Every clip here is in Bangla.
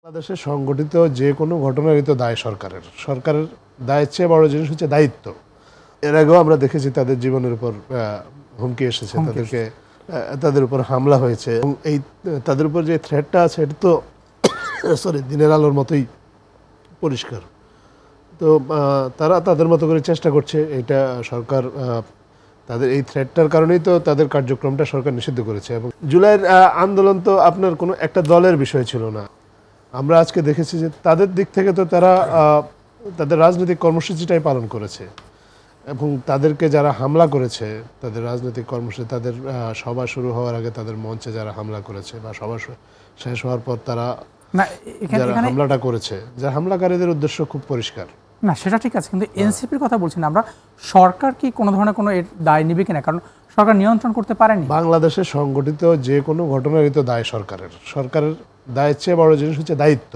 বাংলাদেশে সংগঠিত যে কোনো ঘটনারই তো দায় সরকারের। সরকারের দায়ের চেয়ে বড় জিনিস হচ্ছে দায়িত্ব। এর আগেও আমরা দেখেছি তাদের জীবনের উপর হুমকি এসেছে, তাদের উপর হামলা হয়েছে এবং এই তাদের উপর যে থ্রেটটা আছে এটা তো দিনের আলোর মতোই পরিষ্কার। তো তারা তাদের মতো করে চেষ্টা করছে। এটা সরকার তাদের এই থ্রেটটার কারণেই তো তাদের কার্যক্রমটা সরকার নিষিদ্ধ করেছে। এবং জুলাইয়ের আন্দোলন তো আপনার কোনো একটা দলের বিষয় ছিল না। আমরা আজকে দেখেছি যে তাদের দিক থেকে তো তারা তাদের রাজনৈতিক কর্মসূচিটাই পালন করেছে এবং তাদেরকে যারা হামলা করেছে তাদের রাজনৈতিক কর্মসূচি, তাদের সভা শুরু হওয়ার আগে তাদের মঞ্চে যারা হামলা করেছে বা সভা শেষ হওয়ার পর তারা যারা হামলাটা করেছে, যারা হামলাকারীদের উদ্দেশ্য খুব পরিষ্কার। না, সেটা ঠিক আছে, কিন্তু এনসিপির কথা বলছি না আমরা। সরকার কি কোনো ধরনের কোনো দায় নেবে কিনা? কারণ সরকার নিয়ন্ত্রণ করতে পারেনি। বাংলাদেশে সংগঠিত যে কোনো ঘটনারই তো দায় সরকারের। সরকারের দায়ের চেয়ে বড় জিনিস হচ্ছে দায়িত্ব।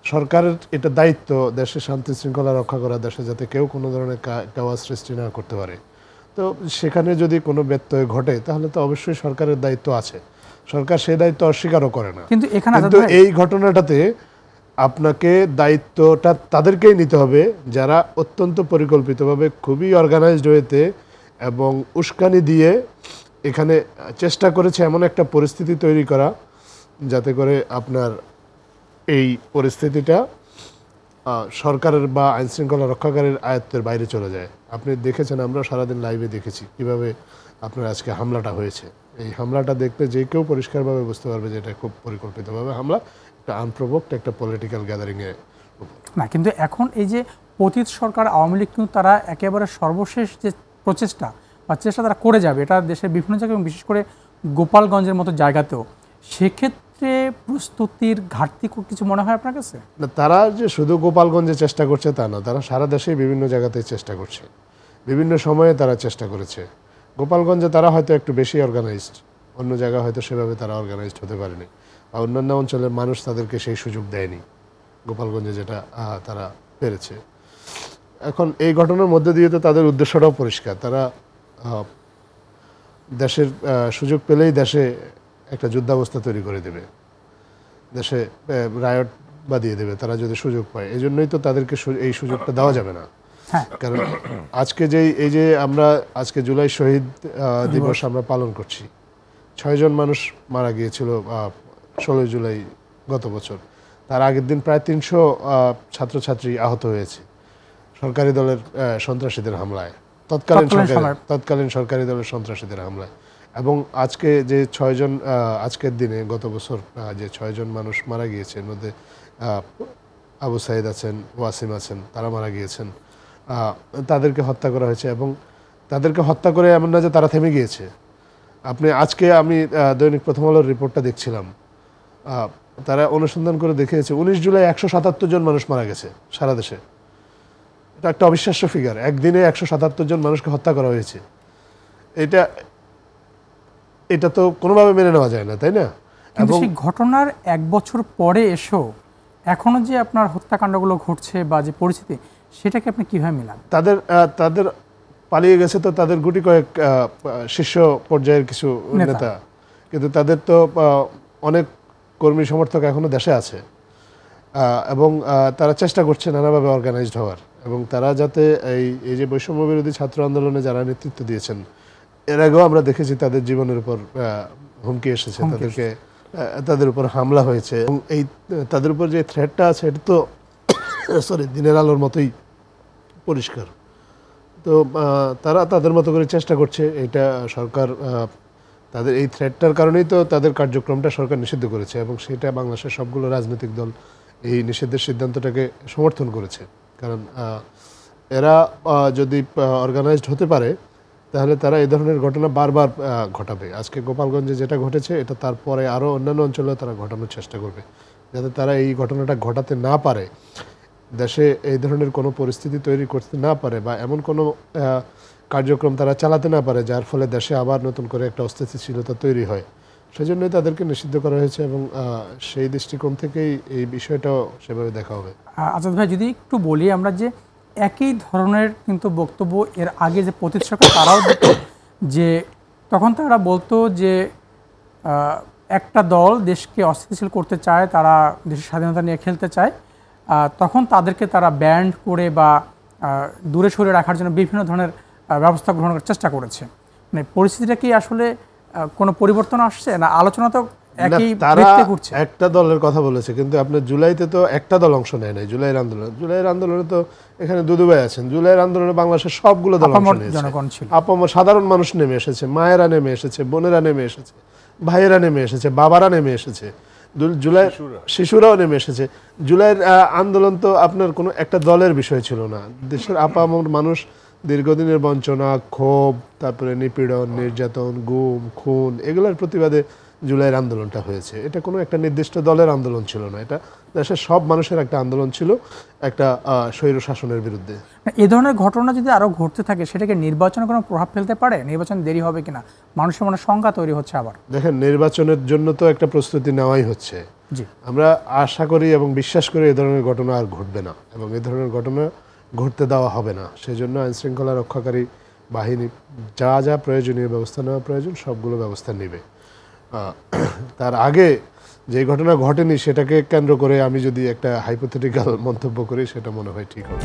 সরকারের এটা দায়িত্ব দেশে শান্তি শৃঙ্খলা রক্ষা করা, দেশে যাতে কেউ কোনো ধরনের চাওয়া সৃষ্টি না করতে পারে। তো সেখানে যদি কোনো ব্যত্যয় ঘটে তাহলে তো অবশ্যই সরকারের দায়িত্ব আছে। সরকার সেই দায়িত্ব অস্বীকারও করে না। কিন্তু এই ঘটনাটাতে আপনাকে দায়িত্বটা তাদেরকেই নিতে হবে যারা অত্যন্ত পরিকল্পিতভাবে, খুবই অর্গানাইজড ওয়েতে এবং উস্কানি দিয়ে এখানে চেষ্টা করেছে এমন একটা পরিস্থিতি তৈরি করা যাতে করে আপনার এই পরিস্থিতিটা সরকারের বা আইনশৃঙ্খলা রক্ষাকারীর আয়ত্তের বাইরে চলে যায়। আপনি দেখেছেন, আমরা সারাদিন লাইভে দেখেছি কিভাবে আপনার আজকে হামলাটা হয়েছে। এই হামলাটা দেখলে যে কেউ পরিষ্কারভাবে বুঝতে পারবে যে এটা খুব পরিকল্পিতভাবে হামলা, একটা আনপ্রভোকড একটা পলিটিক্যাল গ্যাদারিংয়ে না। কিন্তু এখন এই যে পতিত সরকার আওয়ামী লীগ কিন্তু তারা একেবারে সর্বশেষ যে প্রচেষ্টা বা চেষ্টা তারা করে যাবে, এটা দেশের বিভিন্ন জায়গায় এবং বিশেষ করে গোপালগঞ্জের মতো জায়গাতেও, সেক্ষেত্রে প্রস্তুতির ঘাটতি কিছু মনে হয় আপনার কাছে? না, তারা যে শুধু গোপালগঞ্জে চেষ্টা করছে তা না, তারা সারা দেশে বিভিন্ন জায়গাতে চেষ্টা করছে, বিভিন্ন সময়ে তারা চেষ্টা করেছে। গোপালগঞ্জে তারা হয়তো একটু বেশি অর্গানাইজড, অন্য জায়গায় হয়তো সেভাবে তারা অর্গানাইজড হতে পারেনি, বা অন্যান্য অঞ্চলের মানুষ তাদেরকে সেই সুযোগ দেয়নি গোপালগঞ্জে যেটা তারা পেরেছে। এখন এই ঘটনার মধ্যে দিয়ে তো তাদের উদ্দেশ্যটাও পরিষ্কার। তারা দেশের সুযোগ পেলেই দেশে একটা যুদ্ধাবস্থা তৈরি করে দেবে, দেশে রায়ট বাঁধিয়ে দেবে তারা যদি সুযোগ পায়। এই জন্যই তো তাদেরকে এই সুযোগটা দেওয়া যাবে না। কারণ আজকে এই যে আমরা আজকে জুলাই শহীদ দিবস আমরা পালন করছি, 6 জন মানুষ মারা গিয়েছিল 16 জুলাই গত বছর। তার আগের দিন প্রায় 300 ছাত্রছাত্রী আহত হয়েছে সরকারি দলের সন্ত্রাসীদের হামলায়, তৎকালীন সরকারি দলের সন্ত্রাসীদের হামলায়। এবং আজকে যে 6 জন আজকের দিনে গত বছর যে 6 জন মানুষ মারা গিয়েছে, এর মধ্যে আবু সাইদ আছেন, ওয়াসিম আছেন, তারা মারা গিয়েছেন। তাদেরকে হত্যা করা হয়েছে এবং তাদেরকে হত্যা করে এমন না যে তারা থেমে গিয়েছে। আজকে আমি দৈনিক প্রথম আলোর রিপোর্টটা দেখছিলাম, তারা অনুসন্ধান করে দেখিয়েছে 19 জুলাই 177 জন মানুষ মারা গেছে সারা দেশে। এটা একটা অবিশ্বাস্য ফিগার, একদিনে 177 জন মানুষকে হত্যা করা হয়েছে। এটা তো কোনোভাবে মেনে নেওয়া যায় না, তাই না? এবং সেই ঘটনার 1 বছর পরে এসেও এখনো যে আপনার হত্যাকাণ্ডগুলো ঘটছে বা যে পরিস্থিতি, সেটাকে আপনি কিভাবে মেলান? তাদের পালিয়ে গেছে তো তাদের গুটি কয়েক শীর্ষ পর্যায়ের কিছু নেতা, কিন্তু তাদের তো অনেক কর্মী সমর্থক এখনো দেশে আছে এবং তারা চেষ্টা করছে নানাভাবে অর্গানাইজড হওয়ার। এবং তারা যাতে এই যে বৈষম্য বিরোধী ছাত্র আন্দোলনে যারা নেতৃত্ব দিয়েছেন, এর আগেও আমরা দেখেছি তাদের জীবনের উপর হুমকি এসেছে, তাদের উপর হামলা হয়েছে এবং তাদের উপর যে থ্রেটটা আছে এটা তো দিনের আলোর মতোই পরিষ্কার। তো তারা তাদের মতো করে চেষ্টা করছে। এটা সরকার তাদের এই থ্রেটটার কারণেই তো তাদের কার্যক্রমটা সরকার নিষিদ্ধ করেছে এবং সেটা বাংলাদেশের সবগুলো রাজনৈতিক দল এই নিষিদ্ধের সিদ্ধান্তটাকে সমর্থন করেছে। কারণ এরা যদি অর্গানাইজড হতে পারে তাহলে তারা এই ধরনের ঘটনা বারবার ঘটাবে। আজকে গোপালগঞ্জে যেটা ঘটেছে এটা তারপরে আরও অন্যান্য অঞ্চলেও তারা ঘটানোর চেষ্টা করবে, যাতে তারা এই ঘটনাটা ঘটাতে না পারে, দেশে এই ধরনের কোনো পরিস্থিতি তৈরি করতে না পারে বা এমন কোনো কার্যক্রম তারা চালাতে না পারে যার ফলে দেশে আবার নতুন করে একটা অস্থিতিশীলতা তৈরি হয়। সেজন্যই তাদেরকে নিষিদ্ধ করা হয়েছে এবং সেই দৃষ্টিকোণ থেকেই এই বিষয়টাও সেভাবে দেখা হবে। আজাদ ভাই, যদি একটু বলি, আমরা যে একই ধরনের কিন্তু বক্তব্য এর আগে যে পতিত সরকার তারাও দিত, যে তখন তারা বলতো যে একটা দল দেশকে অস্থিতিশীল করতে চায়, তারা দেশের স্বাধীনতা নিয়ে খেলতে চায়, তখন তাদেরকে তারা ব্যান্ড করে বা দূরে সরে রাখার জন্য বিভিন্ন ধরনের ব্যবস্থা গ্রহণ করার চেষ্টা করেছে। মানে পরিস্থিতিটা কি আসলে কোনো পরিবর্তন আসছে, না আলোচনা তো একই তারা বৃত্তে ঘুরছে? একটা দলের কথা বলেছে, কিন্তু আপনার জুলাইতে তো একটা দল অংশ নেয় নাই। জুলাইয়ের আন্দোলনে তো এখানে দুদু ভাই আছেন। জুলাইয়ের আন্দোলনে বাংলাদেশের সবগুলো দল অংশ আপামর নিয়েছে। জনগণ ছিল। সাধারণ মানুষ নেমে এসেছে, মায়েরা নেমে এসেছে, বোনেরা নেমে এসেছে, ভাইয়েরা নেমে এসেছে, বাবারা নেমে এসেছে, জুলাই শিশুরাও নেমে এসেছে। জুলাইয়ের আন্দোলন তো আপনার কোনো একটা দলের বিষয় ছিল না। দেশের আপামর মানুষ দীর্ঘদিনের বঞ্চনা, ক্ষোভ, তারপরে নিপীড়ন, নির্যাতন, গুম, খুন, এগুলোর প্রতিবাদে জুলাইয়ের আন্দোলনটা হয়েছে। এটা কোনো একটা নির্দিষ্ট দলের আন্দোলন ছিল না, এটা দেশের সব মানুষের একটা আন্দোলন ছিল একটা স্বৈর শাসনের বিরুদ্ধে। এই ধরনের ঘটনা যদি আরো ঘটতে থাকে, সেটাকে নির্বাচনে কোনো প্রভাব ফেলতে পারে? নির্বাচন দেরি হবে কিনা, মানুষের মনে শঙ্কা তৈরি হচ্ছে আবার। দেখেন, নির্বাচনের জন্য তো একটা প্রস্তুতি নেওয়াই হচ্ছে। জি, আমরা আশা করি এবং বিশ্বাস করি এ ধরনের ঘটনা আর ঘটবে না, এবং এ ধরনের ঘটনা ঘটতে দেওয়া হবে না। সেই জন্য আইনশৃঙ্খলা রক্ষাকারী বাহিনী যা যা প্রয়োজনীয় ব্যবস্থা নেওয়া প্রয়োজন সবগুলো ব্যবস্থা নেবে। তার আগে যে ঘটনা ঘটেনি সেটাকে কেন্দ্র করে আমি যদি একটা হাইপোথেটিক্যাল মন্তব্য করি, সেটা মনে হয় ঠিক হবে।